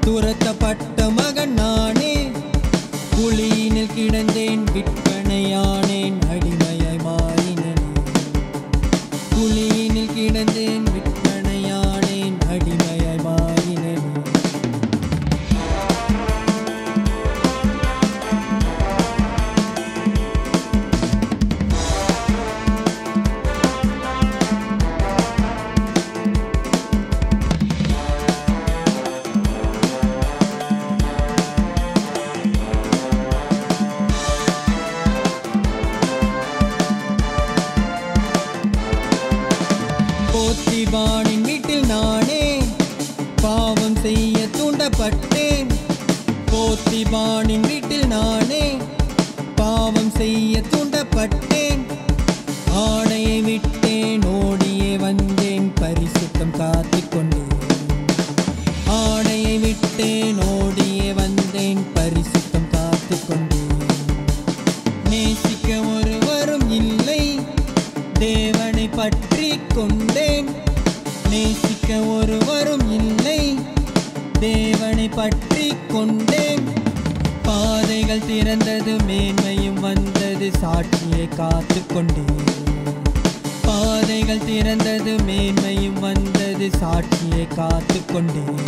துரத்தப்பட்ட மகன் நானே, குழியினில் கிடந்தேன், விற்பனையானேன், அடிமையாய் மாறினேன். குழியினில் கிடந்தேன், விற்பனையானேன், அடிமையாய் மாறினேன். போத்திபானின் வீட்டில் நானே பாவம் செய்ய தூண்டப்பட்டேன். போத்திபானின் வீட்டில் நானே பாவம் செய்ய தூண்டப்பட்டேன். ஆடையை விட்டேன், ஓடியே வந்தேன், பரிசுத்தம் காத்துக்கொண்டேன். ஆடையை விட்டேன், ஓடியே வந்தேன், பரிசுத்தம் காத்துக்கொண்டேன். நேசிக்க ஒருவரும் இல்லை, தேவனை பற்றி கொண்டேன். நேசிக்க ஒருவரும் இல்லை, தேவனை பற்றி கொண்டேன். பாதைகள் திறந்தது, மேன்மையும் வந்தது, சாட்சியை காத்து கொண்டேன். பாதைகள் திறந்தது, மேன்மையும் வந்தது, சாட்சியை காத்து கொண்டேன்.